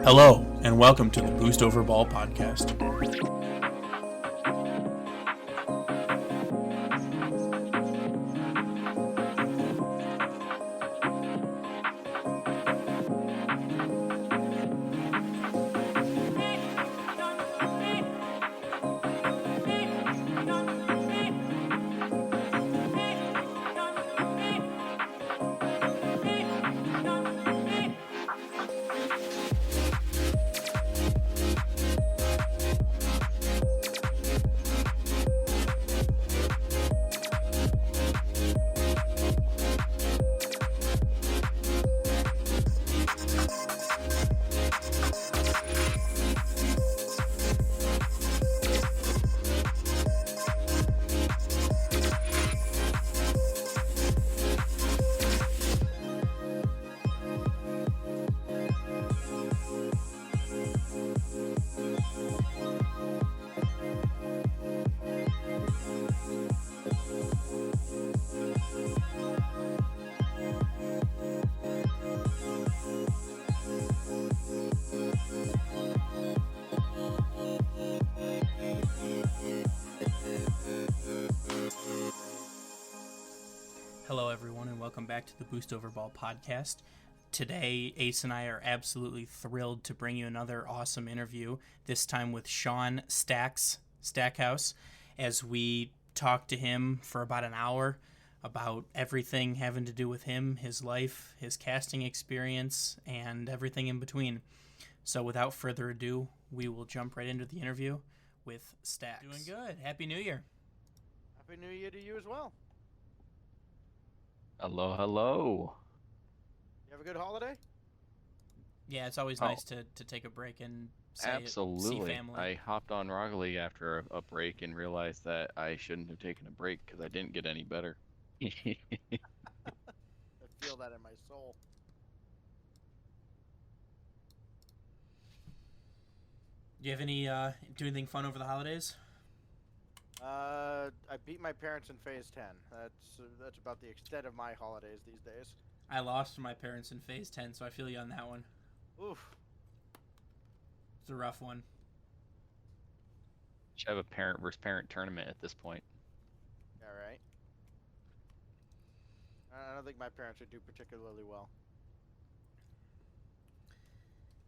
Hello, and welcome to the Boost Over Ball podcast. Hello, everyone, and welcome back to the Boost Over Ball podcast. Today, Ace and I are absolutely thrilled to bring you another awesome interview, this time with Sean Stax, Stackhouse, as we talk to him for about an hour about everything having to do with him, his life, his casting experience, and everything in between. So without further ado, we will jump right into the interview with Stax. Doing good. Happy New Year. Happy New Year to you as well. Hello, hello. You have a good holiday? Yeah, it's always nice to take a break and see Absolutely. family. I hopped on Rocket League after a break and realized that I shouldn't have taken a break because I didn't get any better. I feel that in my soul. Do you have any do anything fun over the holidays? I beat my parents in Phase 10. That's about the extent of my holidays these days. I lost my parents in Phase 10, so I feel you on that one. Oof. It's a rough one. Should have a parent versus parent tournament at this point. Yeah, right. I don't think my parents would do particularly well.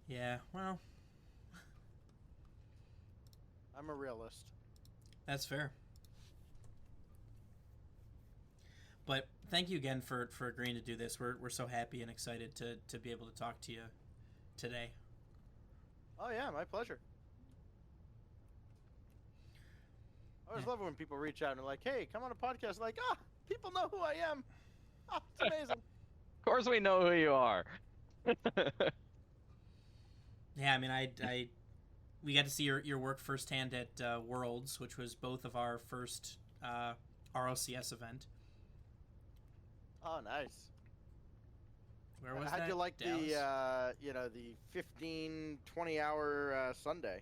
Yeah, well, I'm a realist. that's fair. But thank you again for agreeing to do this. We're so happy and excited to be able to talk to you today. Oh yeah, my pleasure. I always love it when people reach out and are like, "Hey, come on a podcast." Like, people know who I am. Oh, it's amazing. Of course we know who you are. Yeah, I mean, we got to see your work firsthand at Worlds, which was both of our first RLCS event. Oh, nice. Where was How'd that? you like Dallas? the 15, 20-hour Sunday?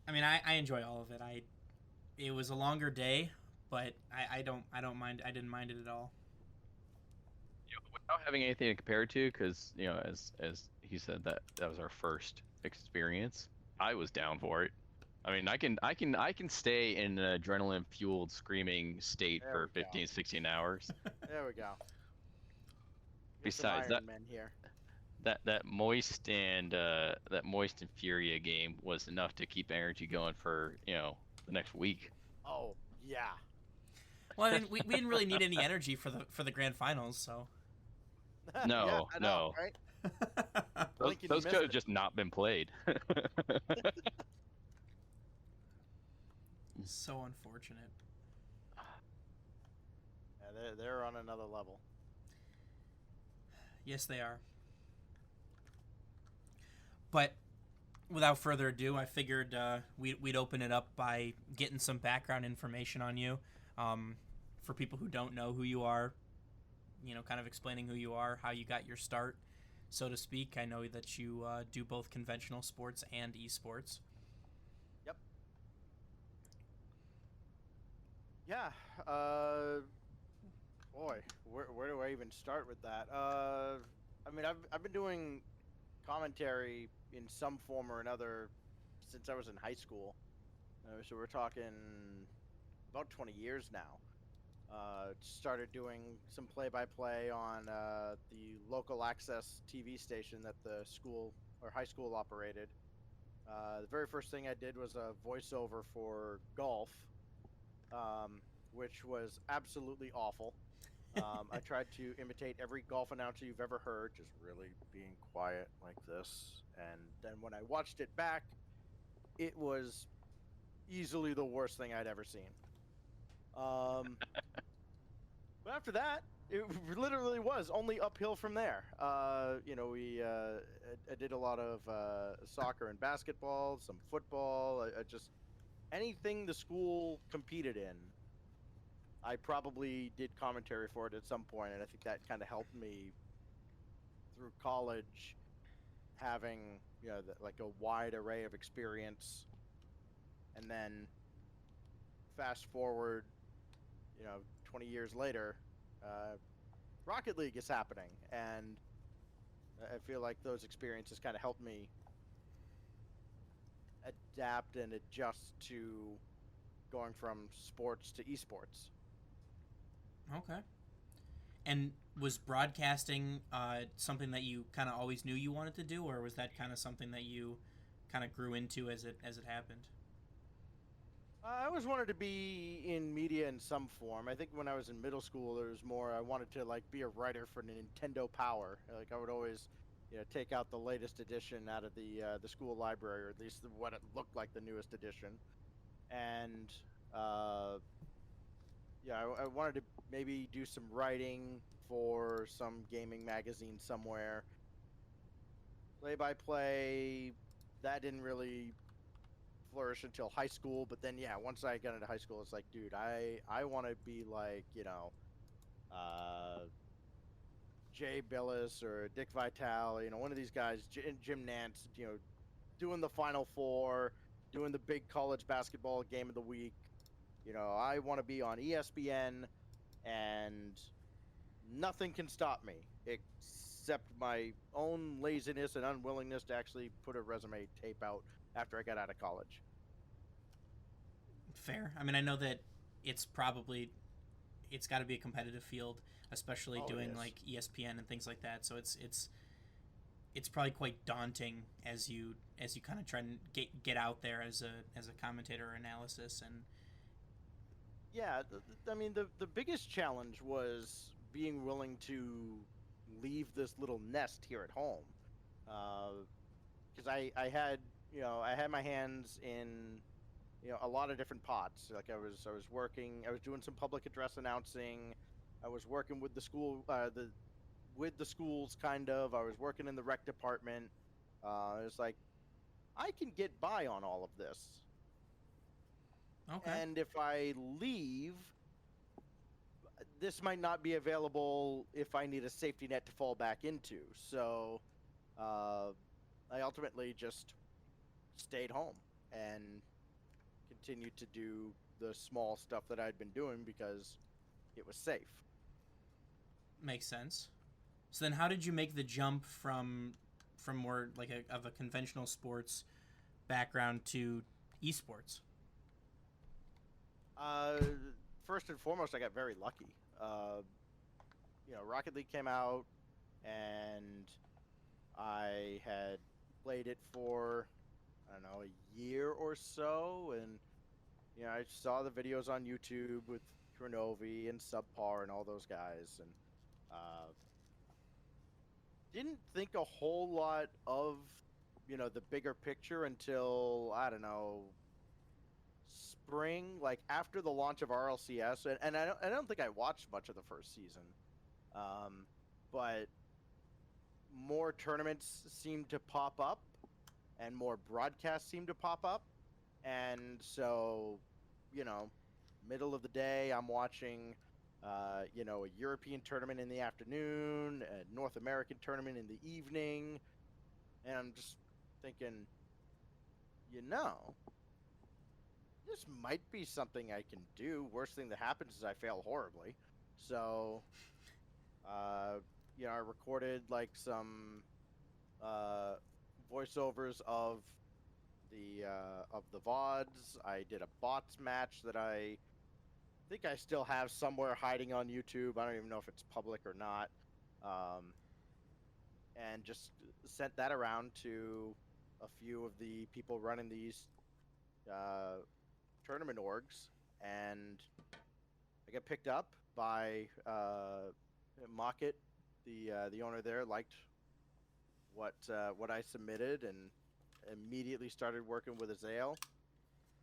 I mean, I enjoy all of it. It was a longer day, but I don't mind. I didn't mind it at all. Without having anything to compare it to, because as he said, that was our first experience. I was down for it. I mean, I can stay in an adrenaline fueled screaming state There for we go. 15, 16 hours. There we go. Besides Iron Men here. that moist and Furia game was enough to keep energy going for the next week. Oh yeah. Well, I mean, we didn't really need any energy for the grand finals, so. No, Yeah, I know, no. right? Those could have just not been played. So unfortunate. Yeah, they're on another level. Yes, they are. But without further ado, I figured we'd open it up by getting some background information on you. For people who don't know who you are, kind of explaining who you are, how you got your start, so to speak. I know that you do both conventional sports and esports. Yep. Yeah. Boy, where do I even start with that? I mean, I've been doing commentary in some form or another since I was in high school. So we're talking about 20 years now. Started doing some play-by-play on the local access TV station that the school or high school operated. The very first thing I did was a voiceover for golf, which was absolutely awful. I tried to imitate every golf announcer you've ever heard, just really being quiet like this. And then when I watched it back, it was easily the worst thing I'd ever seen. But after that, it literally was only uphill from there. I did a lot of soccer and basketball, some football. I just anything the school competed in, I probably did commentary for it at some point, and I think that kind of helped me through college, having like a wide array of experience. And then fast forward, 20 years later, Rocket League is happening, and I feel like those experiences kind of helped me adapt and adjust to going from sports to esports. Okay. And was broadcasting something that you kind of always knew you wanted to do, or was that kind of something that you kind of grew into as it happened? I always wanted to be in media in some form. I think when I was in middle school, there was more. I wanted to be a writer for Nintendo Power. Like I would always, take out the latest edition out of the school library, or at least what it looked like the newest edition. And I wanted to maybe do some writing for some gaming magazine somewhere. Play by play, that didn't really flourish until high school. But then, once I got into high school, it's like, dude, I want to be like, Jay Billis or Dick Vitale, one of these guys, Jim Nance, doing the Final Four, doing the big college basketball game of the week. I want to be on ESPN, and nothing can stop me except my own laziness and unwillingness to actually put a resume tape out after I got out of college. Fair. I mean, I know that it's got to be a competitive field, especially doing like ESPN and things like that. So it's probably quite daunting as you kind of try and get out there as a commentator or analysis. And yeah, I mean the biggest challenge was being willing to leave this little nest here at home, because I had my hands in a lot of different pots. Like I was doing some public address announcing. I was working with the school, with the schools kind of. I was working in the rec department. It's like I can get by on all of this. okay. And if I leave, this might not be available if I need a safety net to fall back into. So I ultimately just stayed home and continued to do the small stuff that I'd been doing because it was safe. Makes sense. So then how did you make the jump from more like of a conventional sports background to esports? First and foremost, I got very lucky. Rocket League came out, and I had played it for, I don't know, a year or so, and I saw the videos on YouTube with Kronovi and Subpar and all those guys, and didn't think a whole lot of the bigger picture until, I don't know, spring, like after the launch of RLCS, and I don't think I watched much of the first season, but more tournaments seemed to pop up, and more broadcasts seemed to pop up, and so middle of the day I'm watching a European tournament in the afternoon, a North American tournament in the evening, and I'm just thinking, this might be something I can do. Worst thing that happens is I fail horribly. So, I recorded like some voiceovers of the VODs. I did a bots match that I think I still have somewhere hiding on YouTube. I don't even know if it's public or not. And just sent that around to a few of the people running these tournament orgs, and I got picked up by Mocket. The owner there liked what I submitted and immediately started working with Azale,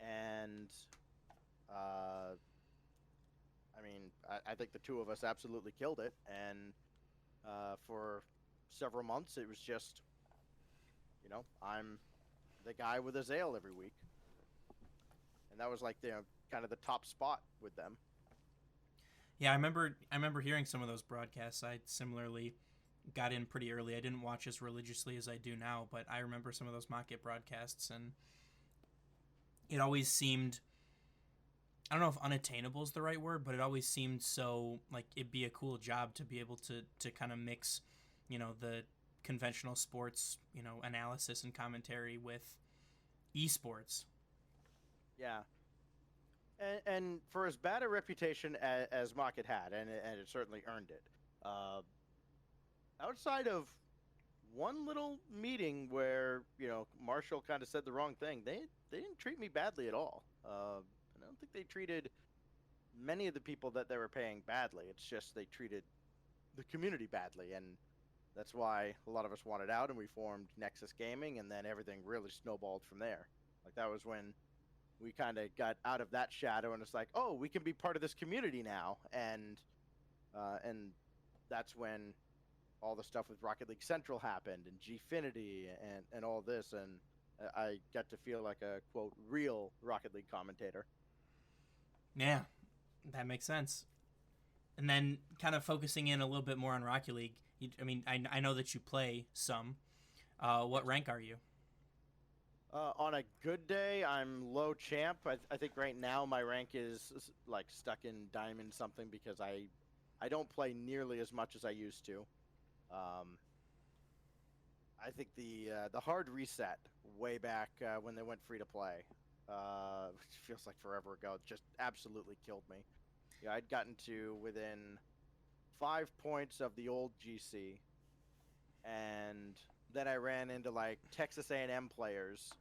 and I mean, I think the two of us absolutely killed it, and for several months it was just, I'm the guy with Azale every week, and that was like kind of the top spot with them. Yeah, I remember hearing some of those broadcasts. I similarly got in pretty early. I didn't watch as religiously as I do now, but I remember some of those Mocket broadcasts, and it always seemed, I don't know if unattainable is the right word, but it always seemed so like it'd be a cool job to be able to kind of mix, the conventional sports, analysis and commentary with esports. Yeah. And for as bad a reputation as Mocket had, and it certainly earned it, outside of one little meeting where Marshall kind of said the wrong thing, they didn't treat me badly at all. I don't think they treated many of the people that they were paying badly. It's just they treated the community badly, and that's why a lot of us wanted out, and we formed Nexus Gaming, and then everything really snowballed from there. Like, that was when we kind of got out of that shadow, and it's like, oh, we can be part of this community now, and that's when all the stuff with Rocket League Central happened, and Gfinity, and all this, and I got to feel like a, quote, real Rocket League commentator. Yeah, that makes sense. And then kind of focusing in a little bit more on Rocket League, I know that you play some. What rank are you? On a good day, I'm low champ. I think right now my rank is like stuck in diamond something because I don't play nearly as much as I used to. I think the hard reset way back when they went free to play, which feels like forever ago, just absolutely killed me. Yeah, I'd gotten to within 5 points of the old GC, and then I ran into like Texas A&M players,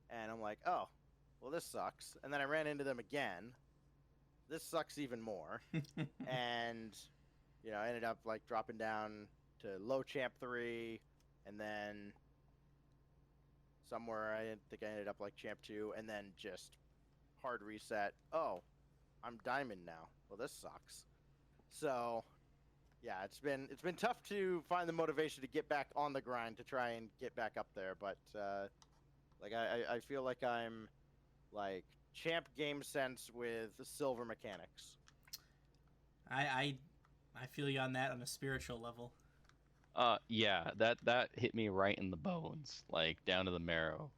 and I'm like, oh, well, this sucks. And then I ran into them again. This sucks even more. And I ended up like dropping down to low champ 3, and then somewhere I think I ended up like champ 2, and then just hard reset. Oh, I'm diamond now. Well, this sucks. So yeah, it's been tough to find the motivation to get back on the grind to try and get back up there, but like I feel like I'm like champ game sense with silver mechanics. I feel you on that on a spiritual level. Yeah, that hit me right in the bones, like down to the marrow.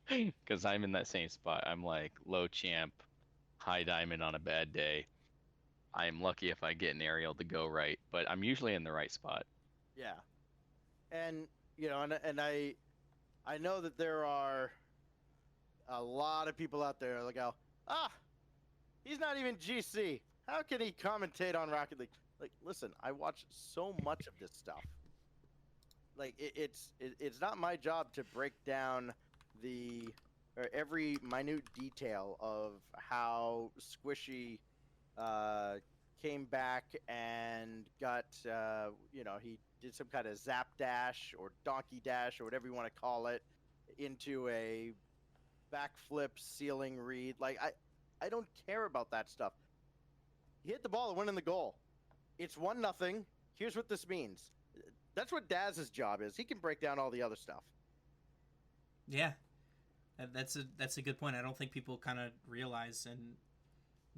Because I'm in that same spot. I'm like low champ, high diamond on a bad day. I'm lucky if I get an aerial to go right, but I'm usually in the right spot. Yeah, and and I know that there are a lot of people out there that go, he's not even GC. How can he commentate on Rocket League? Like, listen, I watch so much of this stuff. Like, it's not my job to break down every minute detail of how Squishy came back and got he did some kind of zap dash or donkey dash or whatever you want to call it into a backflip ceiling read. Like, I don't care about that stuff. He hit the ball and went in the goal. It's 1-0. Here's what this means. That's what Daz's job is. He can break down all the other stuff. Yeah, that's a good point. I don't think people kind of realize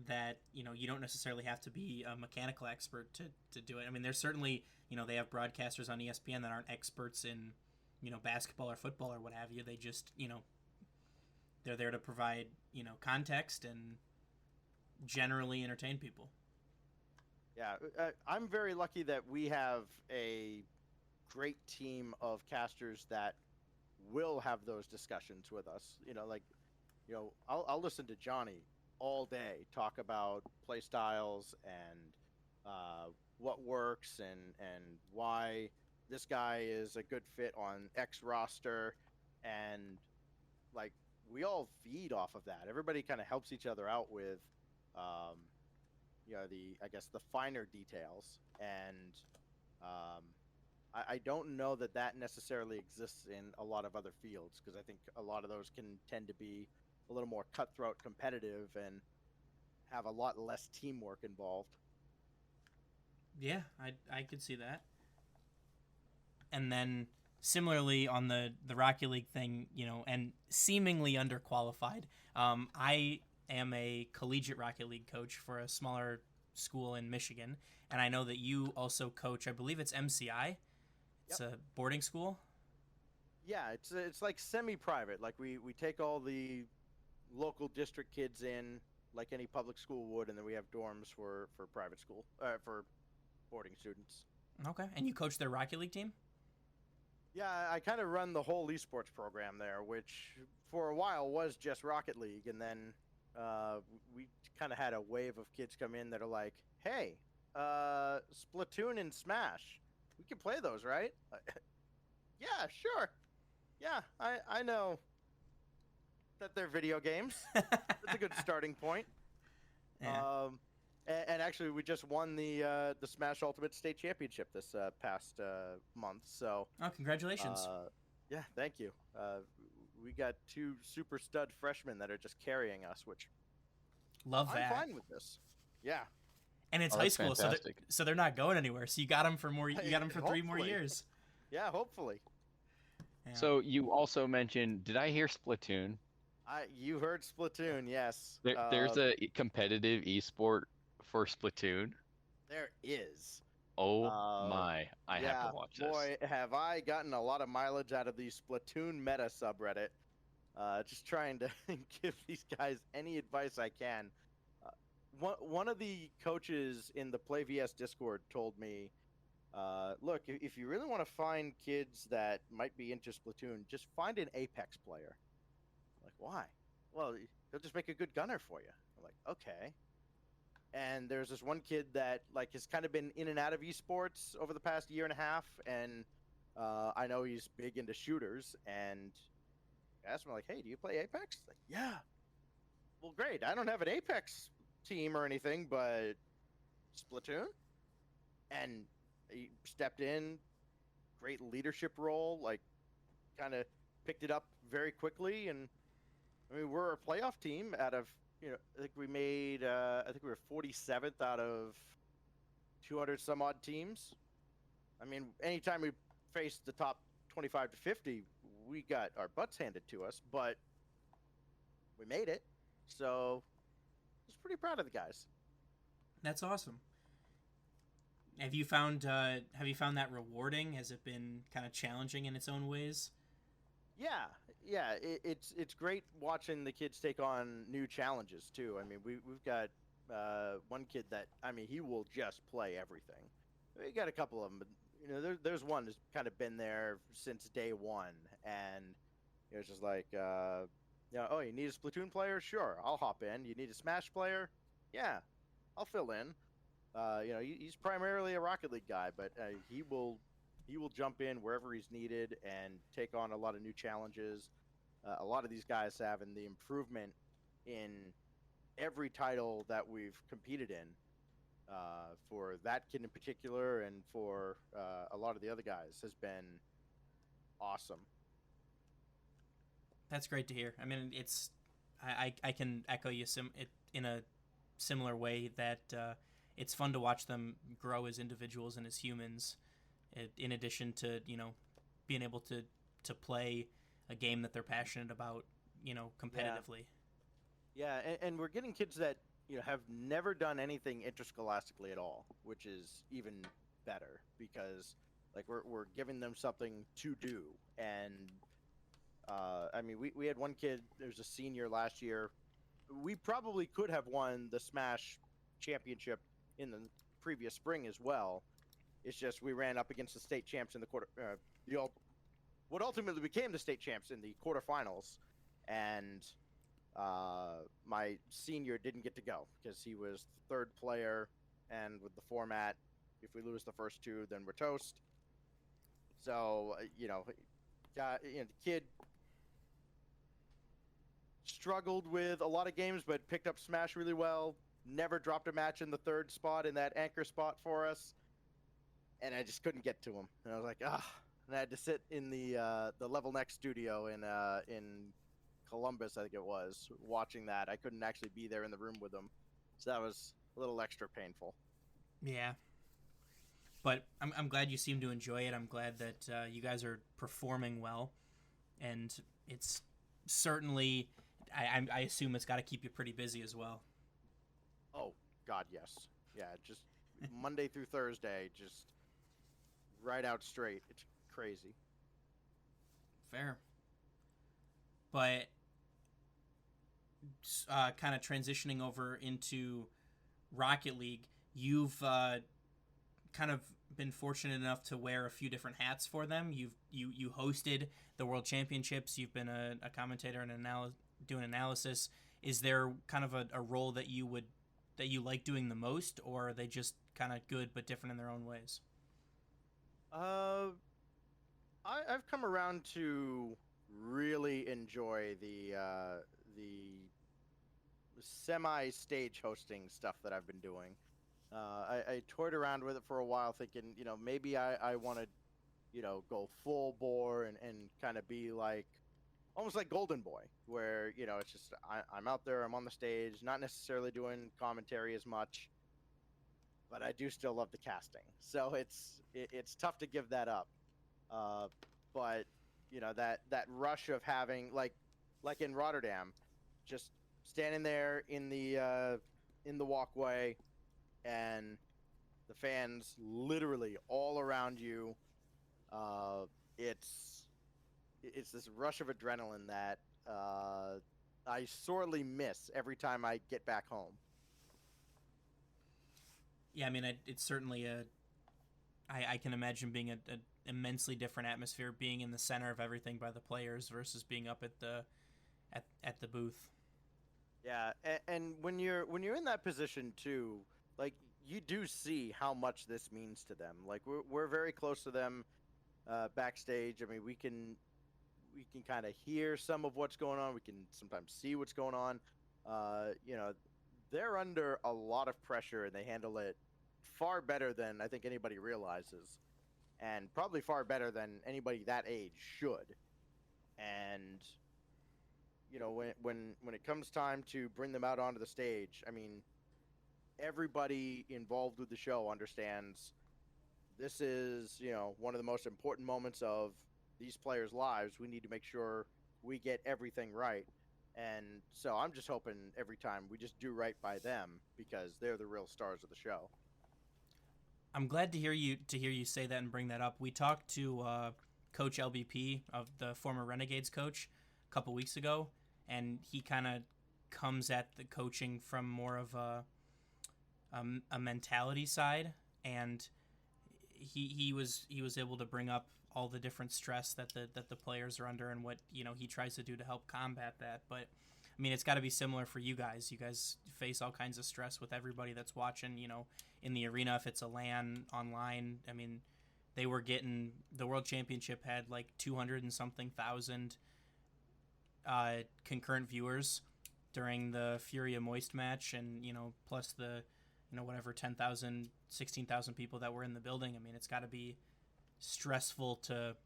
that you don't necessarily have to be a mechanical expert to do it. I mean, there's certainly they have broadcasters on ESPN that aren't experts in basketball or football or what have you. They just they're there to provide context and generally entertain people. Yeah, I'm very lucky that we have a great team of casters that will have those discussions with us. I'll listen to Johnny all day talk about play styles and what works and why this guy is a good fit on X roster, and like we all feed off of that. Everybody kind of helps each other out with, um, the I guess the finer details, and I don't know that that necessarily exists in a lot of other fields, because I think a lot of those can tend to be a little more cutthroat competitive and have a lot less teamwork involved. Yeah, I could see that. And then similarly on the Rocket League thing, and seemingly underqualified. I am a collegiate Rocket League coach for a smaller school in Michigan, and I know that you also coach. I believe it's MCI. It's Yep. a boarding school. Yeah, it's like semi-private. Like we take all the local district kids in like any public school would, and then we have dorms for private school for boarding students. Okay, and you coach their Rocket League team. Yeah, I kind of run the whole esports program there, which for a while was just Rocket League, and then we kind of had a wave of kids come in that are like, "Hey, Splatoon and Smash, we can play those, right?" Yeah, sure. Yeah, I know that they're video games. That's a good starting point. Yeah. And actually, we just won the Smash Ultimate State Championship this past month. So, Oh, congratulations. yeah, thank you. We got two super stud freshmen that are just carrying us, which Love I'm that. fine with this. Yeah, And it's Oh, high that's school, fantastic. so they're not going anywhere. So you got them for more. You got them for 3 more Hopefully. years. yeah, hopefully. Yeah. So you also mentioned, did I hear Splatoon? You heard Splatoon, yes. There's a competitive esport for Splatoon. There is. Oh Uh, my, I have yeah, to watch boy, have I gotten a lot of mileage out of the Splatoon meta subreddit. Just trying to give these guys any advice I can. One of the coaches in the Play VS Discord told me, look, if you really want to find kids that might be into Splatoon, just find an Apex player. I'm like, why? Well, he'll just make a good gunner for you. I'm like, okay. And there's this one kid that like has kind of been in and out of esports over the past year and a half, and I know he's big into shooters. And I asked him like, "Hey, do you play Apex?" He's like, yeah. Well, great. I don't have an Apex team or anything, but Splatoon. And he stepped in, great leadership role, like kind of picked it up very quickly. And I mean, we're a playoff team out of, I think we made, I think we were 47th out of 200 some odd teams. I mean, anytime we faced the top 25 to 50, we got our butts handed to us, but we made it. So I was pretty proud of the guys. That's awesome. Have you found that rewarding? Has it been kind of challenging in its own ways? Yeah, it's great watching the kids take on new challenges too. I mean, we've got one kid that, I mean, he will just play everything. We got a couple of them, but there's one that's kind of been there since day one, and it was just like, oh, you need a Splatoon player? Sure, I'll hop in. You need a Smash player? Yeah, I'll fill in. He's primarily a Rocket League guy, but he will jump in wherever he's needed and take on a lot of new challenges. A lot of these guys having the improvement in every title that we've competed in, for that kid in particular, and for a lot of the other guys, has been awesome. That's great to hear. I mean, I can echo you in a similar way that it's fun to watch them grow as individuals and as humans, in addition to being able to play a game that they're passionate about, competitively. Yeah, and we're getting kids that have never done anything interscholastically at all, which is even better, because like we're giving them something to do. And I mean, we had one kid, there's a senior last year. We probably could have won the Smash championship in the previous spring as well, It's just we ran up against the state champs in the what ultimately became the state champs in the quarterfinals, and my senior didn't get to go because he was the third player, and with the format, if we lose the first two, then we're toast. So the kid struggled with a lot of games, but picked up Smash really well. Never dropped a match in the third spot in that anchor spot for us, and I just couldn't get to him. And I was like, ah. And I had to sit in the level next studio in Columbus, I think it was, watching that. I couldn't actually be there in the room with him, so that was a little extra painful. Yeah. But I'm glad you seem to enjoy it. I'm glad that you guys are performing well, and it's certainly, I assume it's got to keep you pretty busy as well. Oh God, yes, yeah. Just Monday through Thursday, just right out straight. It's crazy. Fair. But kind of transitioning over into Rocket League, you've kind of been fortunate enough to wear a few different hats for them. You hosted the World Championships. You've been a commentator and doing analysis. Is there kind of a role that you like doing the most, or are they just kind of good but different in their own ways? I've come around to really enjoy the semi-stage hosting stuff that I've been doing. I toyed around with it for a while, thinking, maybe I want to, go full bore and kind of be like, almost like Golden Boy, where, it's just, I'm out there, I'm on the stage, not necessarily doing commentary as much, but I do still love the casting. So it's tough to give that up. But, that rush of having, like in Rotterdam, just standing there in the walkway, and the fans literally all around you. It's this rush of adrenaline that I sorely miss every time I get back home. Yeah, I mean, it's certainly I can imagine being an immensely different atmosphere, being in the center of everything by the players versus being up at the booth. Yeah, and when you're in that position too, like, you do see how much this means to them. Like, we're very close to them backstage. I mean, we can kind of hear some of what's going on. We can sometimes see what's going on. You know, they're under a lot of pressure, and they handle it far better than I think anybody realizes, and probably far better than anybody that age should. And when it comes time to bring them out onto the stage, I mean, everybody involved with the show understands this is, one of the most important moments of these players' lives. We need to make sure we get everything right. And so I'm just hoping every time we just do right by them, because they're the real stars of the show. I'm glad to hear you say that and bring that up. We talked to Coach LBP, of the former Renegades coach, a couple weeks ago, and he kind of comes at the coaching from more of a mentality side, and he was able to bring up all the different stress that the players are under, and what he tries to do to help combat that. But I mean, it's got to be similar for you guys. You guys face all kinds of stress with everybody that's watching, in the arena. If it's a LAN online, I mean, they were getting, the World Championship had like 200 and something thousand concurrent viewers during the Furia Moist match, and plus the whatever 10,000, 16,000 people that were in the building. I mean, it's got to be stressful to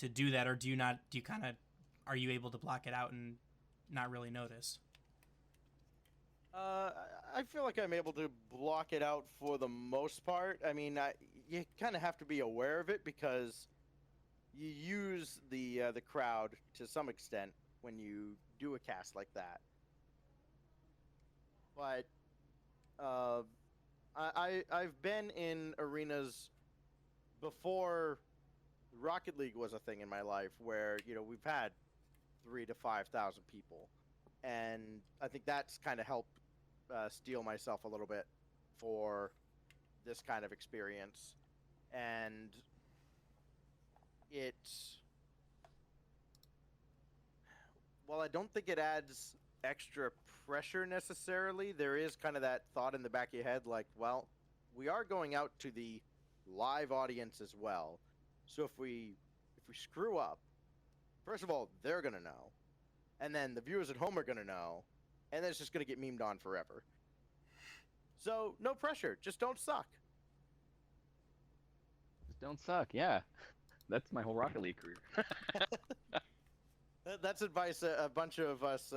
do that. Or do you kind of, are you able to block it out and not really notice? I feel like I'm able to block it out for the most part. I mean, you kind of have to be aware of it, because you use the crowd to some extent when you do a cast like that. But I've been in arenas before Rocket League was a thing in my life, where we've had 3,000 to 5,000 people, and I think that's kind of helped steel myself a little bit for this kind of experience, and it, well, I don't think it adds extra pressure necessarily. There is kind of that thought in the back of your head, like, well, we are going out to the live audience as well. So if we screw up, first of all, they're gonna know, and then the viewers at home are gonna know, and then it's just gonna get memed on forever. So no pressure, just don't suck. Just don't suck. Yeah, that's my whole Rocket League career. That's advice a bunch of us,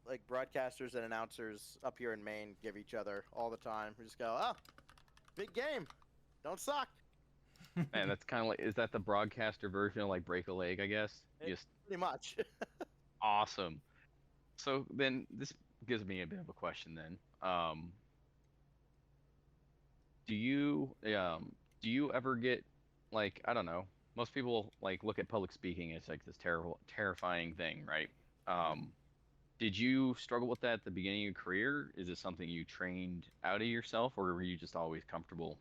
like broadcasters and announcers up here in Maine, give each other all the time. We just go, oh, big game, don't suck. Man, that's kind of like, is that the broadcaster version of like break a leg? I guess. Just Pretty much. awesome. So then this gives me a bit of a question then. Do you ever get, like, I don't know, most people like look at public speaking as like this terrible terrifying thing, right? Did you struggle with that at the beginning of your career? Is it something you trained out of yourself, or were you just always comfortable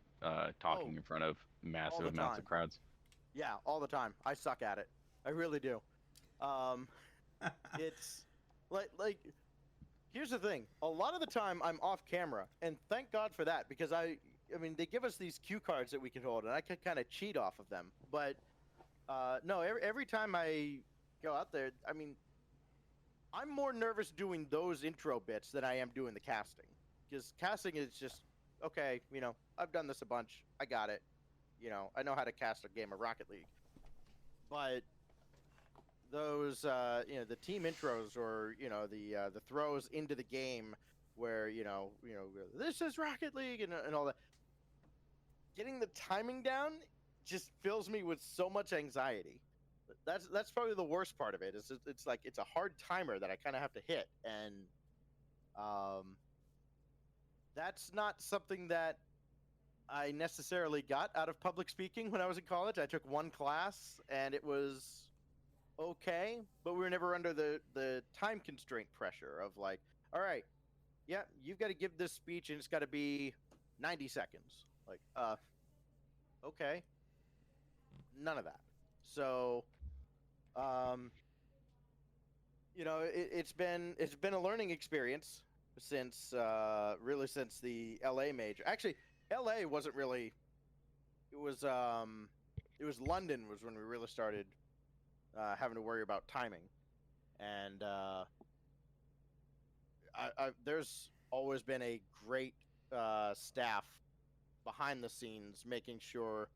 talking in front of massive amounts of crowds? Yeah, all the time. I suck at it. I really do. It's like here's the thing. A lot of the time I'm off camera, and thank God for that, because I mean, they give us these cue cards that we can hold, and I can kind of cheat off of them. But no, every time I go out there, I mean, I'm more nervous doing those intro bits than I am doing the casting, because casting is just, okay, you know, I've done this a bunch, I got it, you know, I know how to cast a game of Rocket League. But those, you know, the team intros, or you know, the throws into the game where this is Rocket League and all that. Getting the timing down just fills me with so much anxiety. That's probably the worst part of it. It's like it's a hard timer that I kind of have to hit, and that's not something that I necessarily got out of public speaking when I was in college. I took one class and it was okay, but we were never under the time constraint pressure of like, all right, yeah, you've got to give this speech and it's got to be 90 seconds. Like, okay, none of that. So, you know, it's been a learning experience since really since the LA major. Actually, LA wasn't really. It was London was when we really started having to worry about timing, and there's always been a great staff behind the scenes, making sure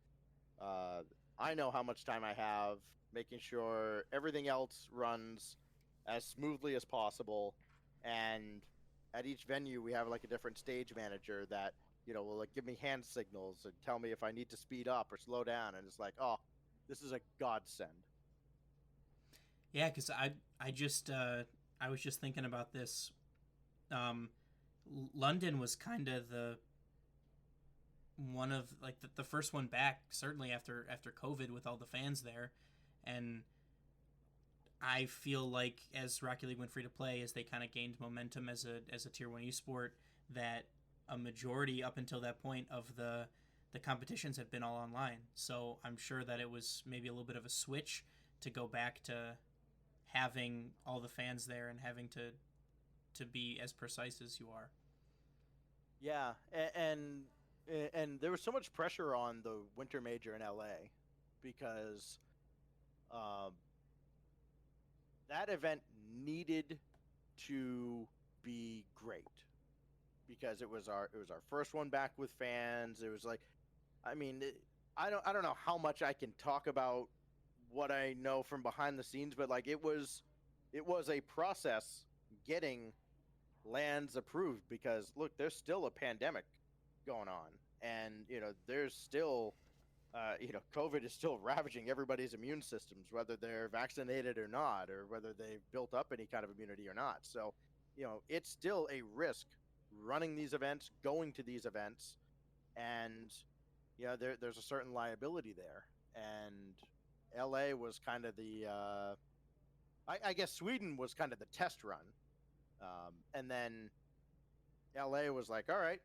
I know how much time I have, making sure everything else runs as smoothly as possible. And at each venue, we have like a different stage manager that, you know, will like give me hand signals and tell me if I need to speed up or slow down. And it's like, oh, this is a godsend. Yeah, because I was just thinking about this. London was kind of the one of like the first one back, certainly after COVID, with all the fans there, and I feel like as Rocket League went free to play, as they kind of gained momentum as a tier 1 esport, that a majority up until that point of the competitions have been all online. So I'm sure that it was maybe a little bit of a switch to go back to having all the fans there and having to be as precise as you are. Yeah, and there was so much pressure on the winter major in LA because that event needed to be great, because it was our first one back with fans. It was like, I mean, I don't know how much I can talk about what I know from behind the scenes, but like it was a process getting lands approved, because look, there's still a pandemic going on, and you know, there's still you know, COVID is still ravaging everybody's immune systems, whether they're vaccinated or not, or whether they've built up any kind of immunity or not. So, you know, it's still a risk running these events, going to these events, and you know, there's a certain liability there. And LA was kind of the I guess Sweden was kind of the test run, and then LA was like, all right,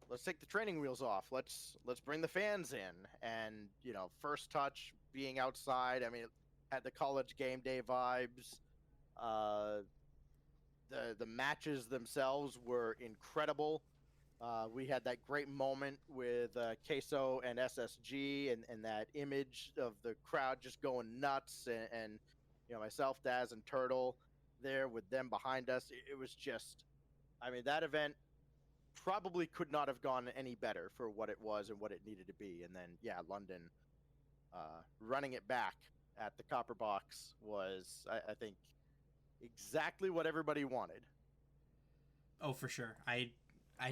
let's take the training wheels off. Let's bring the fans in, and first touch being outside. I mean, it had the college game day vibes. Uh, the matches themselves were incredible. We had that great moment with Queso and SSG, and that image of the crowd just going nuts, and myself, Daz, and Turtle there with them behind us. It was just, I mean, that event probably could not have gone any better for what it was and what it needed to be. And then, yeah, London running it back at the Copper Box was, I think, exactly what everybody wanted. Oh, for sure. I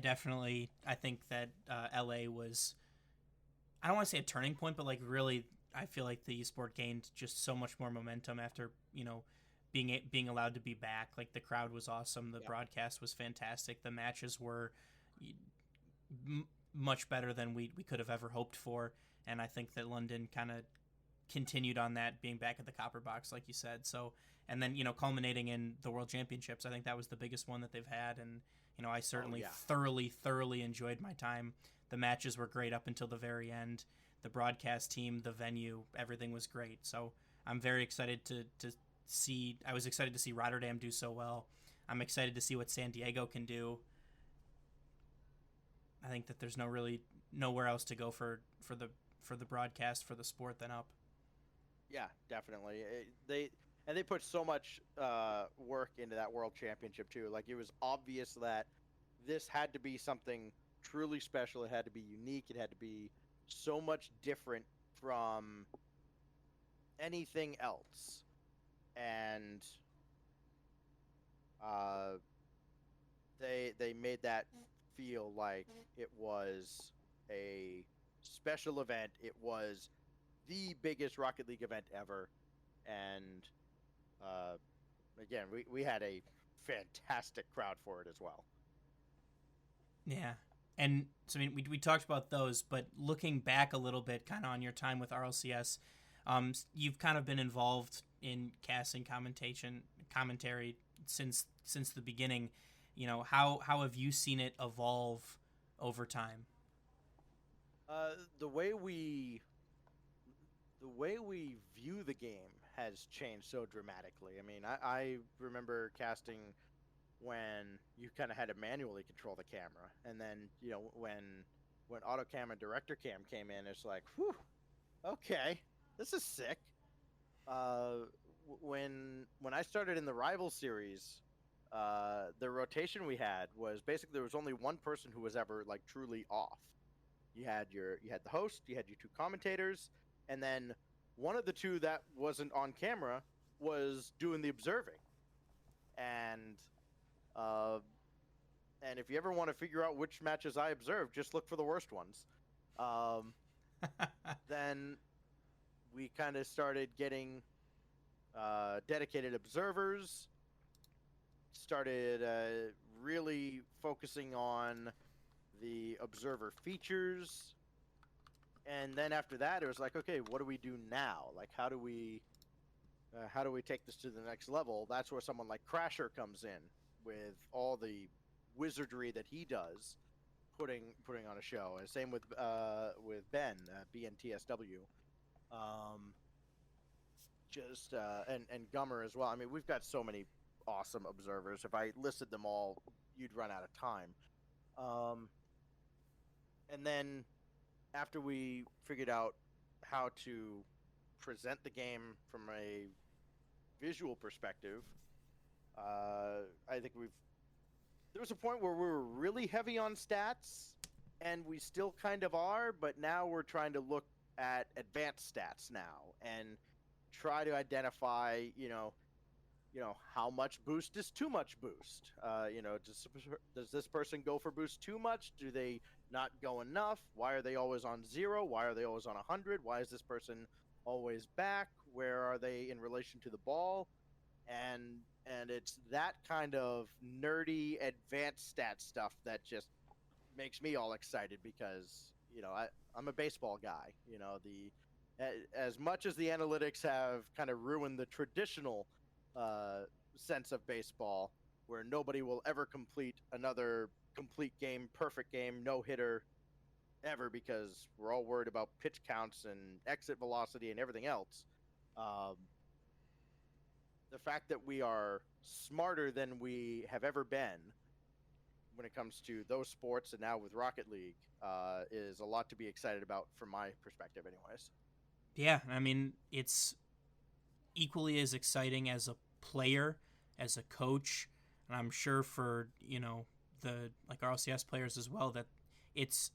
definitely I think that LA was, I don't want to say a turning point, but like really I feel like the esport gained just so much more momentum after being allowed to be back. Like the crowd was awesome, the broadcast was fantastic, the matches were much better than we could have ever hoped for, and I think that London kind of continued on that, being back at the Copper Box, like you said. So, and then culminating in the World Championships, I think that was the biggest one that they've had, and I certainly thoroughly enjoyed my time. The matches were great up until the very end. The broadcast team, the venue, everything was great. So I'm very excited to see. I was excited to see Rotterdam do so well. I'm excited to see what San Diego can do. I think that there's nowhere else to go for the broadcast, for the sport than up. Yeah, definitely. They put so much work into that World Championship too. Like, it was obvious that this had to be something truly special. It had to be unique. It had to be so much different from anything else. And they made that feel like it was a special event. It was the biggest Rocket League event ever, and again, we had a fantastic crowd for it as well. Yeah. And so, I mean, we talked about those, but looking back a little bit, kind of on your time with RLCS, you've kind of been involved in casting commentary since the beginning. How have you seen it evolve over time? The way we view the game has changed so dramatically. I mean, I remember casting when you kind of had to manually control the camera, and then when auto cam and director cam came in, it's like, whew, okay, this is sick. When I started in the Rival series, the rotation we had was basically there was only one person who was ever like truly off. You had the host, you had your two commentators, and then one of the two that wasn't on camera was doing the observing. And if you ever want to figure out which matches I observed, just look for the worst ones. Then we kind of started getting dedicated observers, started really focusing on the observer features, and then after that it was like, okay, what do we do now? Like, how do we take this to the next level? That's where someone like Crasher comes in with all the wizardry that he does, putting on a show. And same with Ben, BNTSW, and Gummer as well. I mean, we've got so many awesome observers. If I listed them all, you'd run out of time. And then after we figured out how to present the game from a visual perspective, I think there was a point where we were really heavy on stats, and we still kind of are, but now we're trying to look at advanced stats now and try to identify, how much boost is too much boost. Does this person go for boost too much? Do they not go enough? Why are they always on 0? Why are they always on 100? Why is this person always back? Where are they in relation to the ball? And it's that kind of nerdy advanced stat stuff that just makes me all excited, because I'm a baseball guy. As much as the analytics have kind of ruined the traditional sense of baseball, where nobody will ever complete another complete game, perfect game, no hitter ever, because we're all worried about pitch counts and exit velocity and everything else. Um, the fact that we are smarter than we have ever been when it comes to those sports, and now with Rocket League, is a lot to be excited about from my perspective, anyways. Yeah, I mean, it's equally as exciting as a player, as a coach, and I'm sure for, the like RLCS players as well, that it's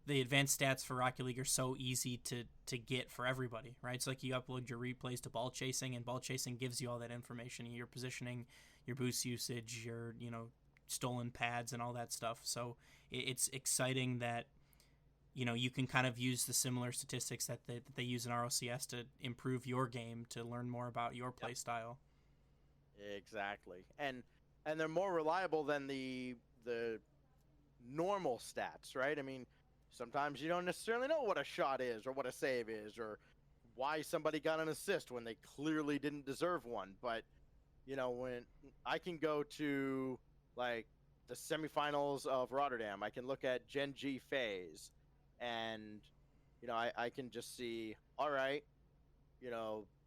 the advanced stats for Rocket League are so easy to get for everybody, right? It's like you upload your replays to ball chasing, and ball chasing gives you all that information, your positioning, your boost usage, your stolen pads, and all that stuff. So it's exciting that you can kind of use the similar statistics that they use in RLCS to improve your game, to learn more about your play style. Exactly, and they're more reliable than the normal stats, right? I mean, sometimes you don't necessarily know what a shot is or what a save is or why somebody got an assist when they clearly didn't deserve one. But, when I can go to like the semifinals of Rotterdam, I can look at Gen G phase and, I can just see, all right,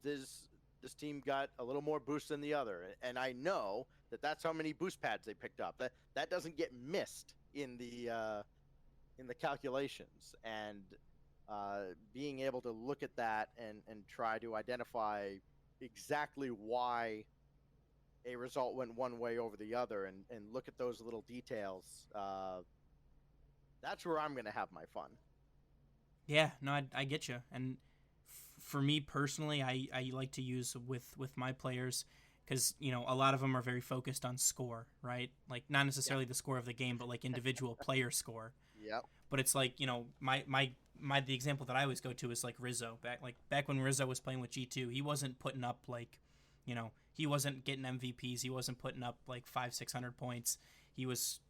this team got a little more boost than the other, and I know that that's how many boost pads they picked up. That doesn't get missed in the calculations, and being able to look at that and try to identify exactly why a result went one way over the other, and look at those little details. That's where I'm going to have my fun. Yeah, no, I get you. And for me personally, I like to use with my players, because a lot of them are very focused on score, right? Like not necessarily the score of the game, but like individual player score. Yep. But it's like the example that I always go to is like Rizzo. Back when Rizzo was playing with G2, he wasn't putting up like, he wasn't getting MVPs. He wasn't putting up like 500-600 points. He was,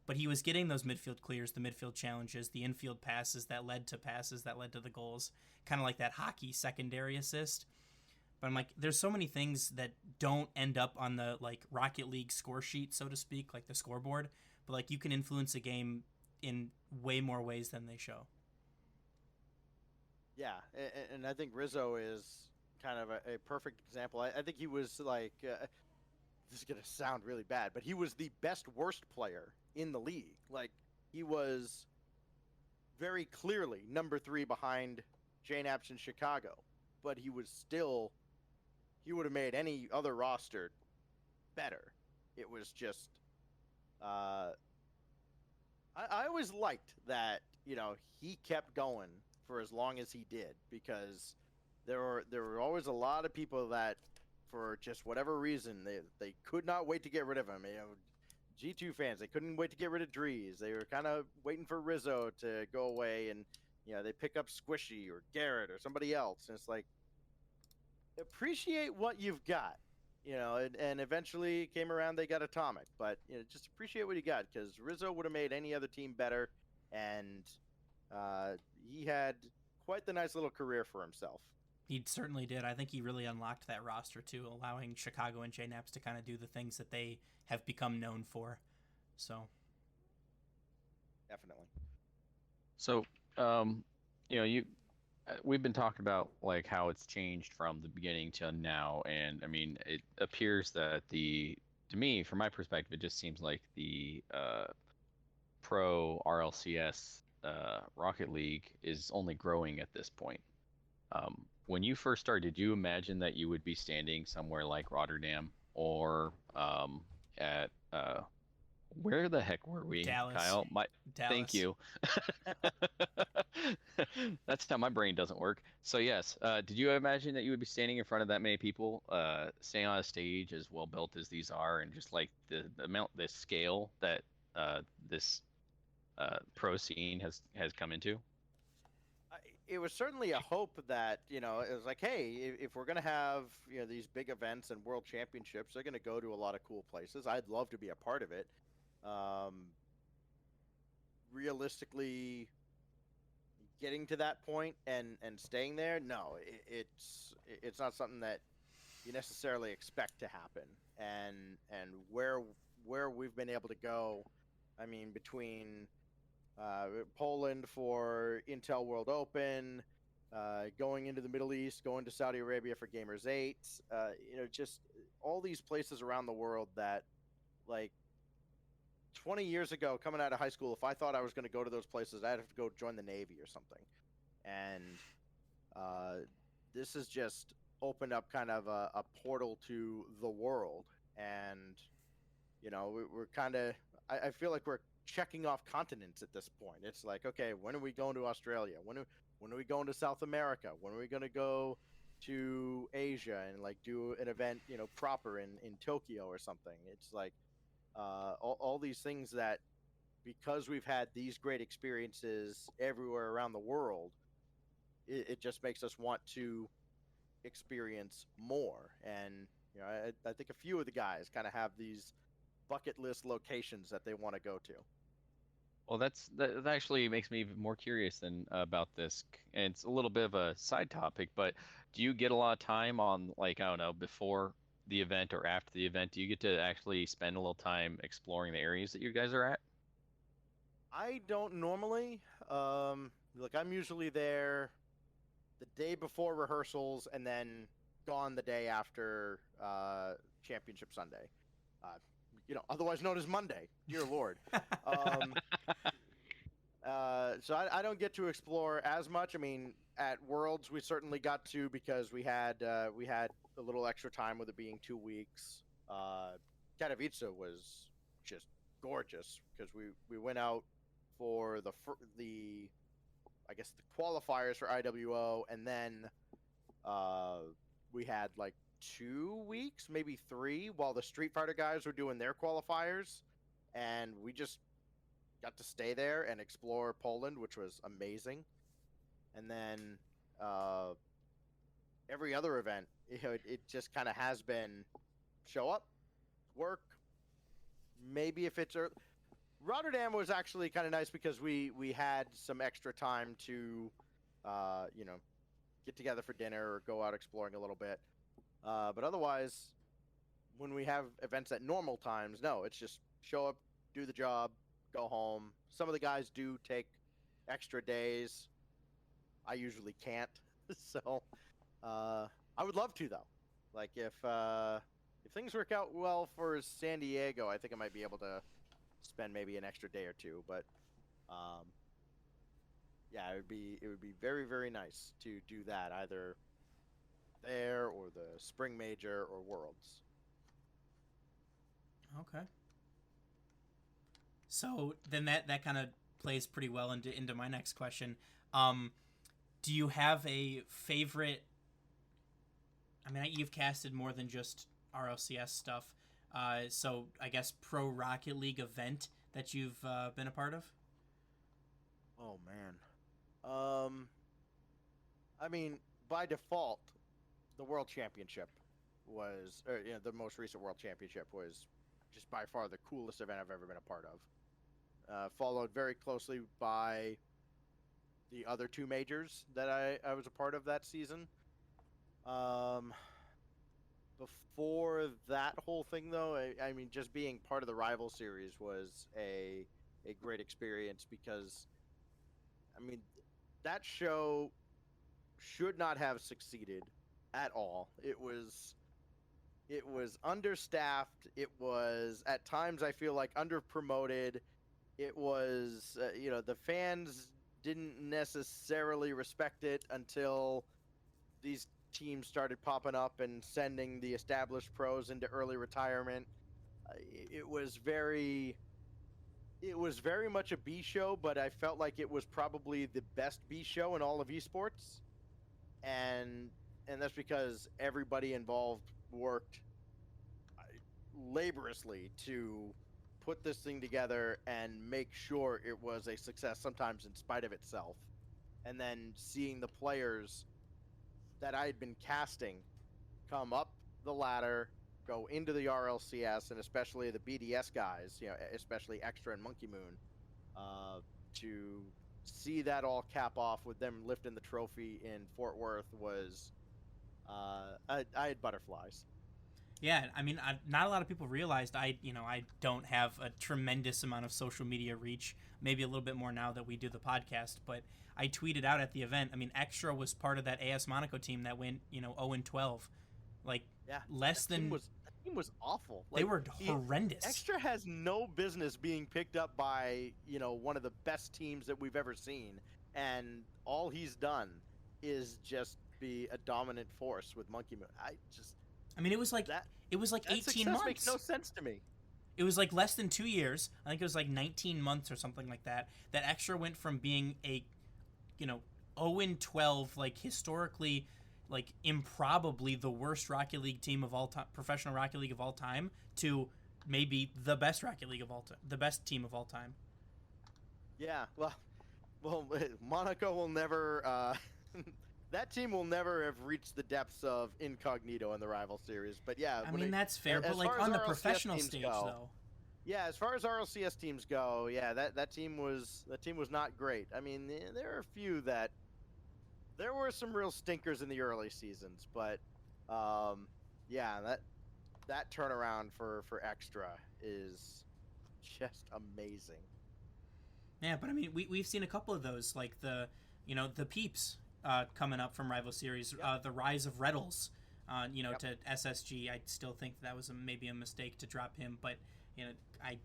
but he was getting those midfield clears, the midfield challenges, the infield passes that led to the goals, kind of like that hockey secondary assist. But I'm like, there's so many things that don't end up on the like Rocket League score sheet, so to speak, like the scoreboard, but like you can influence a game in way more ways than they show. Yeah, and I think Rizzo is kind of a perfect example. I think he was like, this is going to sound really bad, but he was the best worst player in the league. Like, he was very clearly number 3 behind JNAPS in Chicago, but he would have made any other roster better. It was just, I always liked that, he kept going for as long as he did, because there were always a lot of people that, for just whatever reason, they could not wait to get rid of him. G2 fans, they couldn't wait to get rid of Dries. They were kind of waiting for Rizzo to go away, and they pick up Squishy or Garrett or somebody else, and it's like, appreciate what you've got, and eventually came around, they got Atomic, but just appreciate what you got, because Rizzo would have made any other team better, and he had quite the nice little career for himself. He certainly did. I think he really unlocked that roster too, allowing Chicago and JNAPS to kind of do the things that they have become known for. So, Definitely. So, we've been talking about like how it's changed from the beginning to now, and I mean, it appears that to me, from my perspective, it just seems like the pro RLCS Rocket League is only growing at this point. When you first started, did you imagine that you would be standing somewhere like Rotterdam or at where the heck were we, Dallas. Kyle? Dallas. Thank you. That's how my brain doesn't work. So yes, did you imagine that you would be standing in front of that many people, staying on a stage as well built as these are, and just like the amount, the scale that this pro scene has come into? It was certainly a hope that, it was like, hey, if we're going to have, these big events and world championships, they're going to go to a lot of cool places. I'd love to be a part of it. Realistically, getting to that point and staying there, no, it's not something that you necessarily expect to happen. and where we've been able to go. I mean, between Poland for Intel World Open, going into the Middle East, going to Saudi Arabia for Gamers 8, just all these places around the world that, like, 20 years ago, coming out of high school, if I thought I was going to go to those places, I'd have to go join the Navy or something. And uh, this has just opened up kind of a portal to the world. And, we're kind of, I feel like we're checking off continents at this point. It's like, okay, when are we going to Australia? When are we going to South America? When are we going to go to Asia and like do an event, proper in Tokyo or something? It's like all these things that, because we've had these great experiences everywhere around the world, it just makes us want to experience more. And I think a few of the guys kind of have these bucket list locations that they want to go to. Well, that actually makes me even more curious than about this. And it's a little bit of a side topic, but do you get a lot of time on, like, I don't know, before the event or after the event? Do you get to actually spend a little time exploring the areas that you guys are at? I don't normally. Look, I'm usually there the day before rehearsals and then gone the day after Championship Sunday. Uh, otherwise known as Monday. Dear Lord. Um, so I don't get to explore as much. I mean, at Worlds we certainly got to, because we had a little extra time with it being 2 weeks. Katowice was just gorgeous because we went out for the I guess the qualifiers for IWO, and then uh, we had like 2 weeks, maybe three, while the Street Fighter guys were doing their qualifiers, and we just got to stay there and explore Poland, which was amazing. And then uh, every other event, it just kind of has been show up, work. Maybe if it's early. Rotterdam was actually kind of nice because we had some extra time to, uh, you know, get together for dinner or go out exploring a little bit. But otherwise, when we have events at normal times, no, it's just show up, do the job, go home. Some of the guys do take extra days. I usually can't, so I would love to though. Like if things work out well for San Diego, I think I might be able to spend maybe an extra day or two. But um, yeah, it would be very very nice to do that either there or the Spring Major or Worlds. Okay. So then that kind of plays pretty well into my next question. Um, do you have a favorite? I mean, you've casted more than just RLCS stuff. So I guess Pro Rocket League event that you've been a part of. Oh man. Um, I mean, by default, the World Championship was, or, the most recent World Championship was just by far the coolest event I've ever been a part of. Followed very closely by the other two majors that I was a part of that season. Um, Before that whole thing, though, I mean, just being part of the Rival Series was a great experience because, I mean, that show should not have succeeded at all. It was understaffed. It was at times I feel like under promoted. It was the fans didn't necessarily respect it until these teams started popping up and sending the established pros into early retirement. It was very much a B show, but I felt like it was probably the best B show in all of esports, and that's because everybody involved worked laboriously to put this thing together and make sure it was a success, sometimes in spite of itself. And then seeing the players that I had been casting come up the ladder, go into the RLCS, and especially the BDS guys, especially Extra and Monkey Moon, to see that all cap off with them lifting the trophy in Fort Worth was, I had butterflies. Yeah, I mean, not a lot of people realized I don't have a tremendous amount of social media reach. Maybe a little bit more now that we do the podcast, but I tweeted out at the event. I mean, Extra was part of that AS Monaco team that went 0-12, like Yeah, less than that team was awful. they Like were horrendous. Extra has no business being picked up by one of the best teams that we've ever seen, and all he's done is just be a dominant force with Monkey Moon. I mean, it was like that 18 success makes months. no sense to me. It was like less than 2 years. I think it was like 19 months or something like that. That Extra went from being a 0-12, like historically, like improbably the worst Rocket League team of all time, professional Rocket League of all time, to maybe the best Rocket League of all time, the best team of all time. Yeah, well, Monaco will never. That team will never have reached the depths of Incognito in the rival series. But yeah, I mean, that's fair, but like on the professional stage, though. Yeah, as far as RLCS teams go, yeah, that team was not great. I mean, there are a few that there were some real stinkers in the early seasons, but yeah, that turnaround for Extra is just amazing. Yeah, but I mean, we've seen a couple of those, like the Peeps coming up from rival series, Yep. the rise of Reddles, Yep. to SSG. I still think that was maybe a mistake to drop him, but I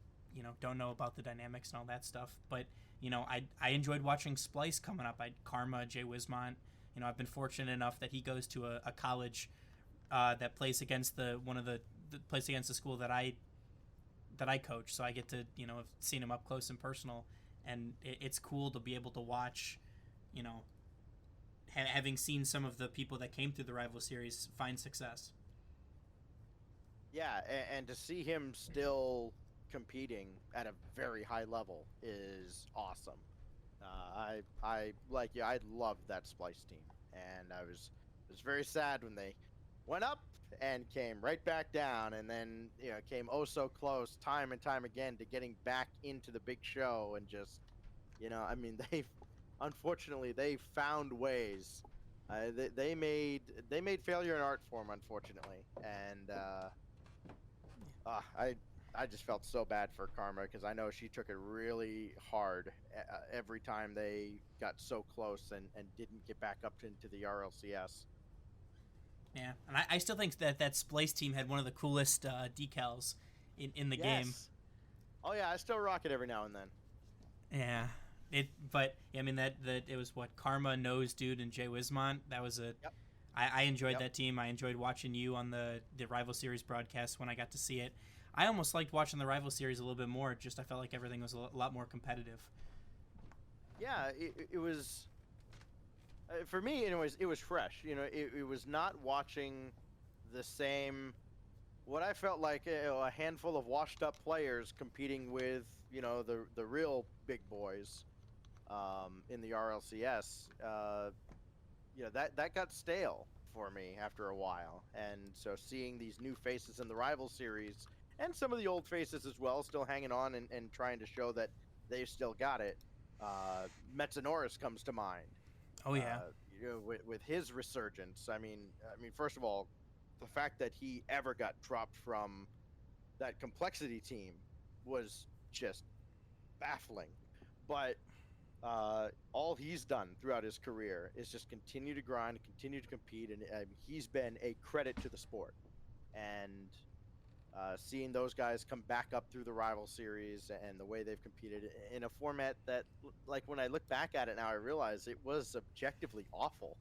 don't know about the dynamics and all that stuff. But I enjoyed watching Splice coming up. Karma, Jay Wismont. I've been fortunate enough that he goes to a college that plays against plays against the school that I coach, so I get to have seen him up close and personal, and it's cool to be able to watch, having seen some of the people that came through the rival series find success. Yeah, and to see him still competing at a very high level is awesome. I like you. I loved that Splice team, and I was very sad when they went up and came right back down, and then came oh so close time and time again to getting back into the big show, and just I mean unfortunately they found ways. They made failure an art form, unfortunately, and I just felt so bad for Karma because I know she took it really hard every time they got so close and didn't get back up into the RLCS. Yeah, and I still think that Splice team had one of the coolest decals in the game. Oh yeah, I still rock it every now and then. Yeah. I mean that it was what Karma, Nose Dude, and Jay Wismont. That was a. Yep. I enjoyed that team. I enjoyed watching you on the rival series broadcast when I got to see it. I almost liked watching the rival series a little bit more. Just I felt like everything was a lot more competitive. Yeah, it was. For me, anyways, it was fresh. It was not watching the same. What I felt like a handful of washed-up players competing with the real big boys in the RLCS. That got stale for me after a while, and so seeing these new faces in the rival series and some of the old faces as well still hanging on and trying to show that they still got it. Metzanoris comes to mind. Oh yeah. With his resurgence. I mean, first of all, the fact that he ever got dropped from that complexity team was just baffling. But all he's done throughout his career is just continue to grind, continue to compete, and he's been a credit to the sport. And seeing those guys come back up through the rival series and the way they've competed in a format that, like, when I look back at it now, I realize it was objectively awful.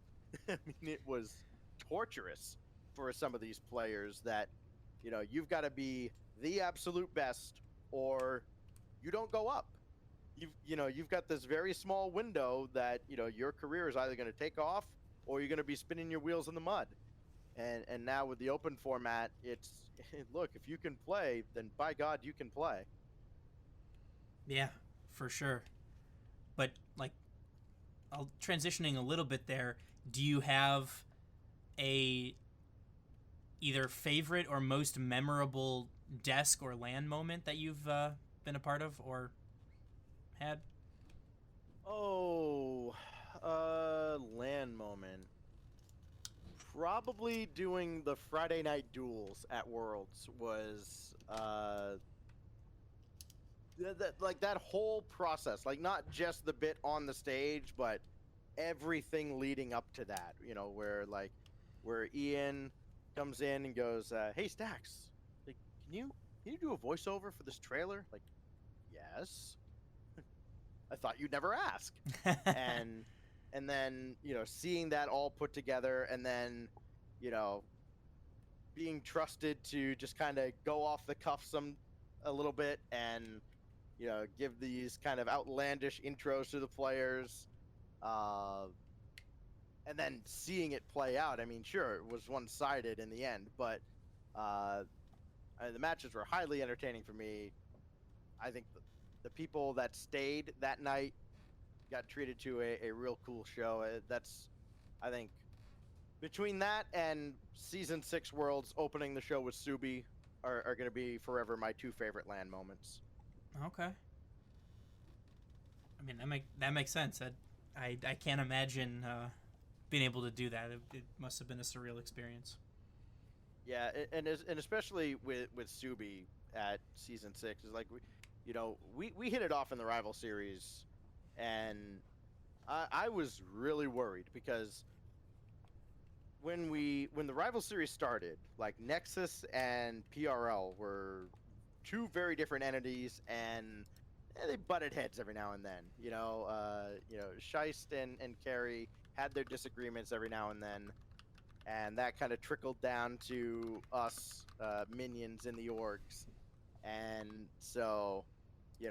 I mean, it was torturous for some of these players that, you've got to be the absolute best or you don't go up. You've got this very small window that, your career is either going to take off or you're going to be spinning your wheels in the mud. And now with the open format, it's look, if you can play, then by God, you can play. Yeah, for sure. But like, transitioning a little bit there, do you have a either favorite or most memorable desk or LAN moment that you've been a part of or had? Oh, LAN moment. Probably doing the Friday night duels at Worlds was like that whole process, like not just the bit on the stage, but everything leading up to that. Where Ian comes in and goes, "Hey Stax, like, can you do a voiceover for this trailer?" Like, yes. I thought you'd never ask. and and then seeing that all put together, and then you know being trusted to just kind of go off the cuff a little bit, and give these kind of outlandish intros to the players, uh, and then seeing it play out. I mean, sure, it was one-sided in the end, but uh, the matches were highly entertaining for me. I think the people that stayed that night got treated to a real cool show. That's, I think, between that and season 6 Worlds opening the show with Subi are going to be forever my 2 favorite LAN moments. Okay. I mean, that makes sense. I can't imagine being able to do that. It must have been a surreal experience. Yeah, and especially with Subi at season 6 is like we hit it off in the rival series, and I was really worried because when the rival series started, like Nexus and PRL were 2 very different entities, and they butted heads every now and then. Scheist and Carey had their disagreements every now and then, and that kind of trickled down to us minions in the orgs. And so,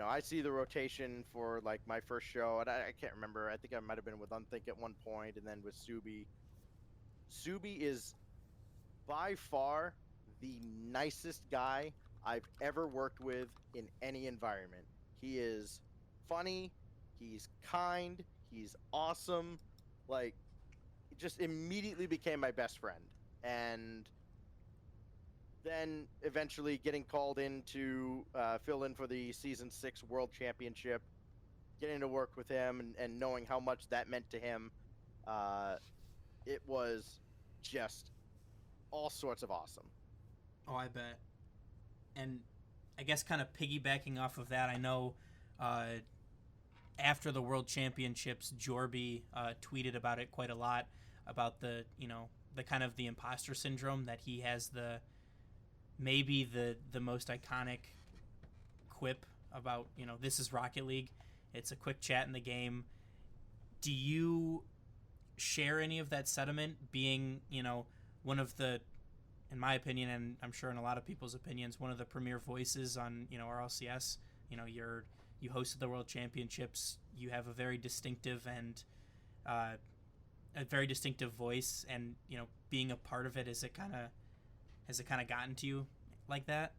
I see the rotation for like my first show, and I can't remember. I think I might have been with Unthink at one point, and then with Subi. Subi is by far the nicest guy I've ever worked with in any environment. He is funny, he's kind, he's awesome. Like, it just immediately became my best friend. And then eventually getting called in to fill in for the season 6 World Championship, getting to work with him, and knowing how much that meant to him, it was just all sorts of awesome. Oh, I bet. And I guess kind of piggybacking off of that, I know after the World Championships, Jorby tweeted about it quite a lot, about the kind of the imposter syndrome, that he has maybe the most iconic quip about, this is Rocket League. It's a quick chat in the game. Do you share any of that sentiment, being, one of the, in my opinion, and I'm sure in a lot of people's opinions, one of the premier voices on, RLCS? You hosted the World Championships. You have a very distinctive and voice, and being a part of it, has it kind of gotten to you like that?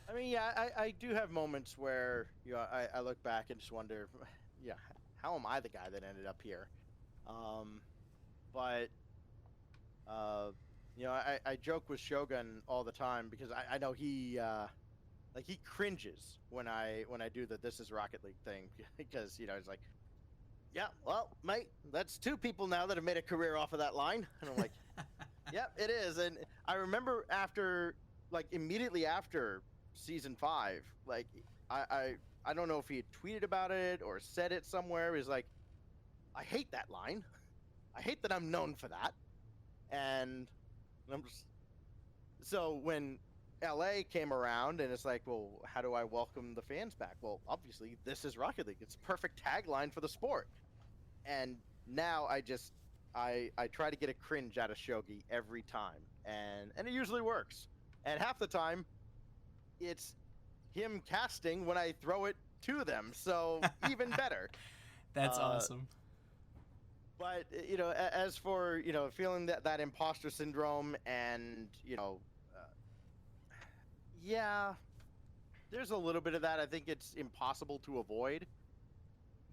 I mean, yeah, I do have moments where I look back and just wonder, yeah, how am I the guy that ended up here? But I joke with Shogun all the time because I know he cringes when I do the "This is Rocket League" thing, because he's like, yeah, well, mate, that's 2 people now that have made a career off of that line. And I'm like, yeah, it is. And I remember immediately after season 5, like I don't know if he had tweeted about it or said it somewhere. He's like, I hate that line. I hate that I'm known for that. And I'm just, so when LA came around, and it's like, well, how do I welcome the fans back? Well, obviously, this is Rocket League. It's a perfect tagline for the sport. And now I try to get a cringe out of Shogi every time, and it usually works. And half the time, it's him casting when I throw it to them, so even better. That's awesome. But as for feeling that imposter syndrome, and yeah, there's a little bit of that. I think it's impossible to avoid.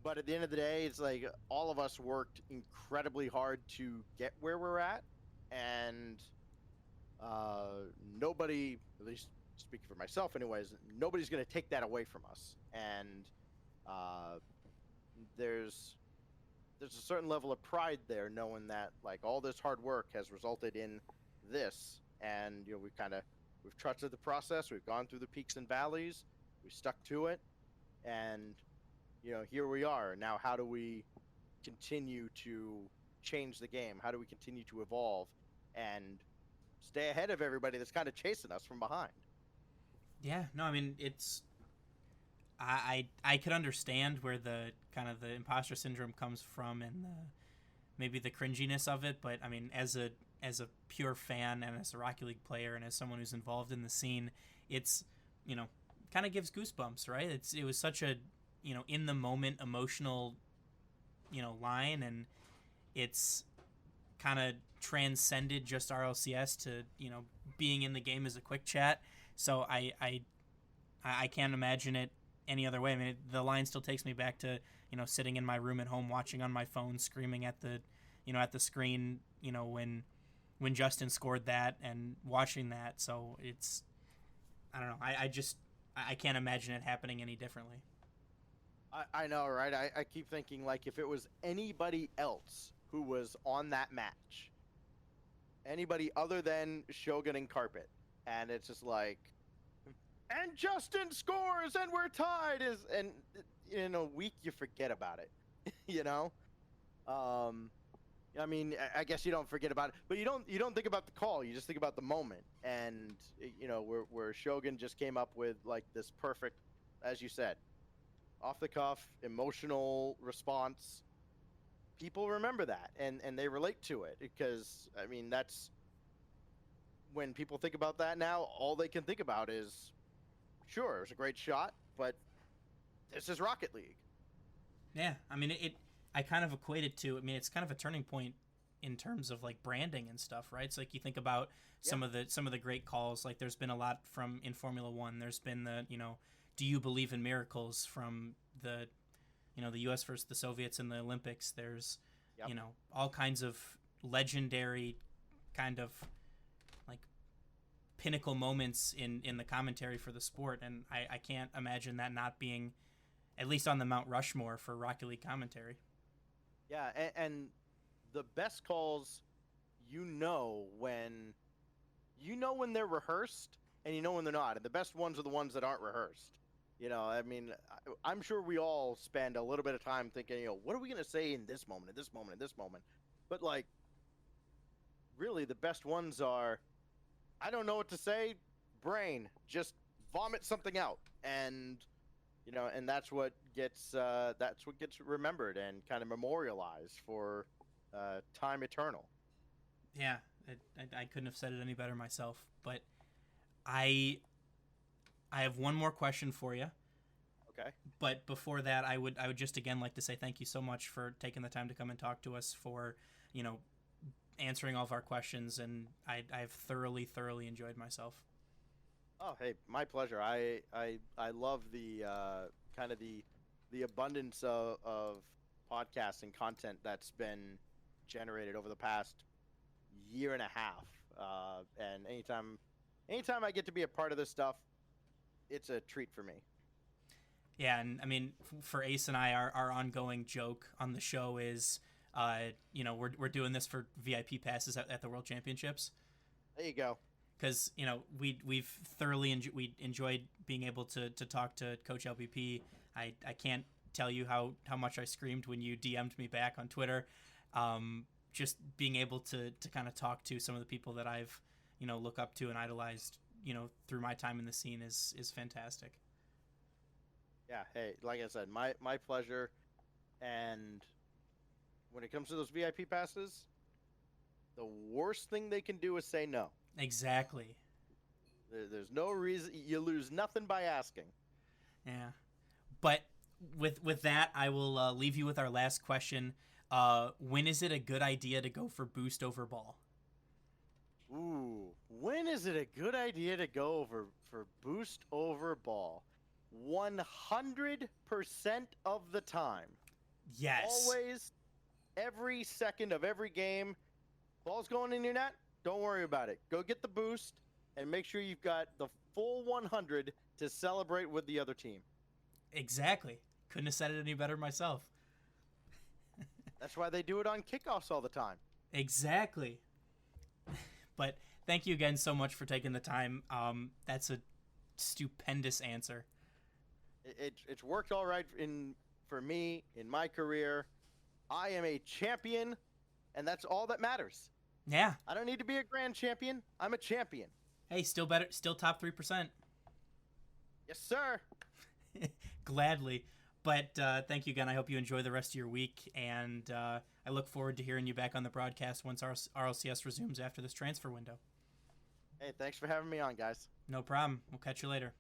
But at the end of the day, it's like all of us worked incredibly hard to get where we're at, and nobody, at least speaking for myself anyways, nobody's going to take that away from us. And there's there's a certain level of pride there, knowing that like all this hard work has resulted in this, and we've trusted the process. We've gone through the peaks and valleys. We stuck to it, and here we are now. How do we continue to change the game? How do we continue to evolve and stay ahead of everybody that's kind of chasing us from behind? Yeah, no, I mean, it's I could understand where the kind of the imposter syndrome comes from, and maybe the cringiness of it, but I mean, as a pure fan and as a Rocket League player and as someone who's involved in the scene, it's kind of gives goosebumps, right? It was such a in the moment emotional line, and it's kind of transcended just RLCS to being in the game as a quick chat. So I can't imagine it any other way. I mean, the line still takes me back to sitting in my room at home watching on my phone, screaming at the at the screen when Justin scored that and watching that. So it's I don't know. I can't imagine it happening any differently. I know, right? I keep thinking, like, if it was anybody else who was on that match, anybody other than Shogun and Carpet, and it's just like, and Justin scores and we're tied, and in a week you forget about it. I mean, I guess you don't forget about it, but you don't think about the call. You just think about the moment, and where Shogun just came up with like this perfect, as you said, off the cuff, emotional response. People remember that, and they relate to it, because I mean, that's when people think about that now, all they can think about is, sure, it was a great shot, but this is Rocket League. Yeah, I mean, I kind of equate it to, I mean, it's kind of a turning point in terms of like branding and stuff, right? So like you think about some of the great calls, like there's been a lot from in Formula One. There's been the do you believe in miracles from the the U.S. versus the Soviets in the Olympics. There's all kinds of legendary kind of like pinnacle moments in the commentary for the sport, and I can't imagine that not being at least on the Mount Rushmore for Rocket League commentary. Yeah, and the best calls, when they're rehearsed, and when they're not. And the best ones are the ones that aren't rehearsed. I mean, I'm sure we all spend a little bit of time thinking, what are we going to say in this moment, in this moment, in this moment? But, like, really, the best ones are, I don't know what to say, brain, just vomit something out. And, and that's what gets remembered and kind of memorialized for time eternal. Yeah, I couldn't have said it any better myself. But I have one more question for you. Okay. But before that, I would just again like to say thank you so much for taking the time to come and talk to us, for answering all of our questions, and I've thoroughly enjoyed myself. Oh, hey, my pleasure. I love the kind of the abundance of podcasting content that's been generated over the past year and a half. And anytime I get to be a part of this stuff, it's a treat for me. Yeah, and I mean, for Ace and I, our ongoing joke on the show is, we're doing this for VIP passes at the World Championships. There you go. Because we've thoroughly enjoyed being able to talk to Coach LPP. I can't tell you how much I screamed when you DM'd me back on Twitter. Just being able to kind of talk to some of the people that I've look up to and idolized through my time in the scene is fantastic. Yeah, hey, like I said, my pleasure. And when it comes to those VIP passes, the worst thing they can do is say no. Exactly. There's no reason. You lose nothing by asking. Yeah. But with that, I will leave you with our last question. When is it a good idea to go for boost over ball? Ooh, when is it a good idea to go for boost over ball? 100% of the time. Yes. Always, every second of every game, ball's going in your net, don't worry about it. Go get the boost and make sure you've got the full 100 to celebrate with the other team. Exactly. Couldn't have said it any better myself. That's why they do it on kickoffs all the time. Exactly. But thank you again so much for taking the time. That's a stupendous answer. It's worked all right for me in my career. I am a champion, and that's all that matters. Yeah. I don't need to be a grand champion. I'm a champion. Hey, still better. Still top 3%. Yes, sir. Gladly. But thank you again. I hope you enjoy the rest of your week, and I look forward to hearing you back on the broadcast once RLCS resumes after this transfer window. Hey, thanks for having me on, guys. No problem. We'll catch you later.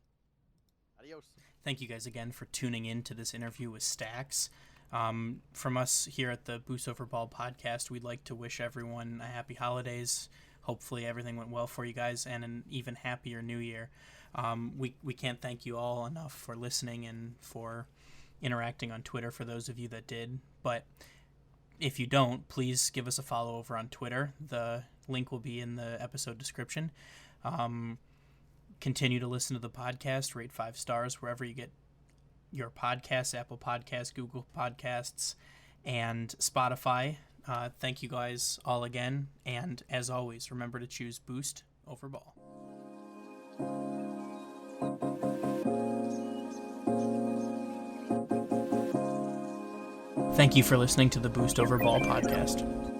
Adios. Thank you guys again for tuning in to this interview with Stax. From us here at the Boost Over Ball podcast, we'd like to wish everyone a happy holidays. Hopefully everything went well for you guys, and an even happier new year. We can't thank you all enough for listening and for interacting on Twitter for those of you that did. But if you don't, please give us a follow over on Twitter. The link will be in the episode description. Continue to listen to the podcast, rate 5 stars wherever you get your podcasts, Apple Podcasts, Google Podcasts, and Spotify. Thank you guys all again, and as always, remember to choose Boost over Ball. Thank you for listening to the Boost Over Ball podcast.